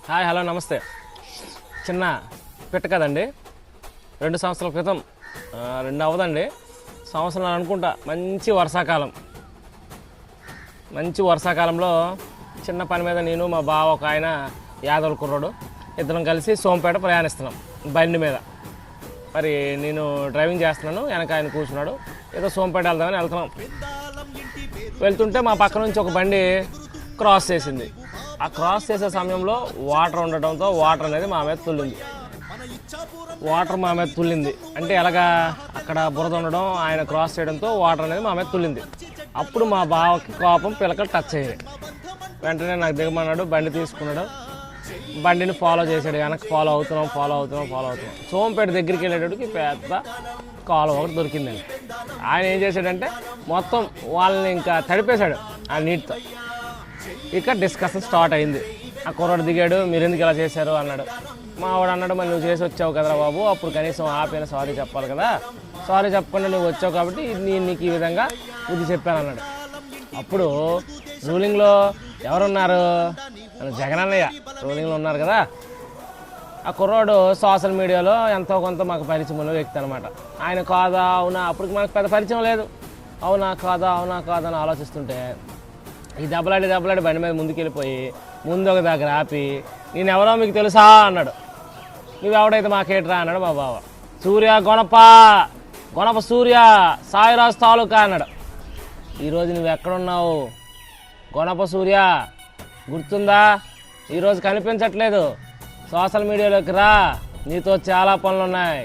Hi hello నమస్తే. చిన్న పిట్ట కదండి. 2 సంవత్సరాల క్రితం 2 అవ్వదండి సంవత్సరం అనుకుంటా. మంచి వర్షాకాలంలో చిన్న పని మీద నేను మా బావ ఒక ఆయన యాదవుల కుర్రాడు ఇద్దరం కలిసి సోంపేట ప్రయాణిస్తున్నాం బండి మీద. మరి నేను డ్రైవింగ్ చేస్తున్నాను, వెనక ఆయన కూర్చున్నాడు. ఏదో సోంపేట వెళ్దామని వెళ్తున్నాం. వెళ్తుంటే మా పక్క నుంచి ఒక బండి క్రాస్ చేసింది. ఆ క్రాస్ చేసే సమయంలో వాటర్ ఉండటంతో వాటర్ అనేది మా మీద తుల్లింది. అంటే ఎలాగా అక్కడ బురద ఉండడం, ఆయన క్రాస్ చేయడంతో వాటర్ అనేది మా మీద తుల్లింది. అప్పుడు మా బావకి కోపం పిలకలు టచ్ అయ్యాయి. వెంటనే నాకు దిగమన్నాడు, బండి తీసుకున్నాడు, బండిని ఫాలో చేశాడు. వెనక్కి ఫాలో అవుతున్నాం. సోంపేట దగ్గరికి వెళ్ళేటప్పటికి పెద్ద కాలువ ఒకటి దొరికిందండి. ఆయన ఏం చేశాడంటే మొత్తం వాళ్ళని ఇంకా తడిపేశాడు ఆ నీటితో. ఇక డిస్కషన్ స్టార్ట్ అయింది. ఆ కుర్రాడు దిగాడు, మీరు ఎందుకు ఇలా చేశారు అన్నాడు. మా వాడు అన్నాడు, మరి నువ్వు చేసి వచ్చావు కదరా బాబు, అప్పుడు కనీసం ఆపైనా సారీ చెప్పాలి కదా, సారీ చెప్పకుండా నువ్వు వచ్చావు కాబట్టి నేను నీకు ఈ విధంగా బుద్ధి చెప్పాను అన్నాడు. అప్పుడు రూలింగ్లో ఎవరున్నారు? జగనన్నయ్య రూలింగ్లో ఉన్నారు కదా. ఆ కుర్రాడు సోషల్ మీడియాలో ఎంతో కొంత మాకు పరిచయం ఉన్న వ్యక్తి అనమాట. ఆయన కాదా అవునా, అప్పటికి మనకు పెద్ద పరిచయం లేదు. అవునా కాదా అని ఆలోచిస్తుంటే ఈ దెబ్బలాడి బండి మీద ముందుకు వెళ్ళిపోయి ముందు ఒక దగ్గర ఆపి, నేనెవరో మీకు తెలుసా అన్నాడు. నువ్వెవడైతే మాకేట్రా అన్నాడు మా బావ. సూర్య గొనప సూర్య సాయిరాజ్ తాలూకా అన్నాడు. ఈరోజు నువ్వు ఎక్కడున్నావు గొనప సూర్య, గుర్తుందా? ఈరోజు కనిపించట్లేదు, సోషల్ మీడియాలోకి రా, నీతో చాలా పనులు ఉన్నాయి.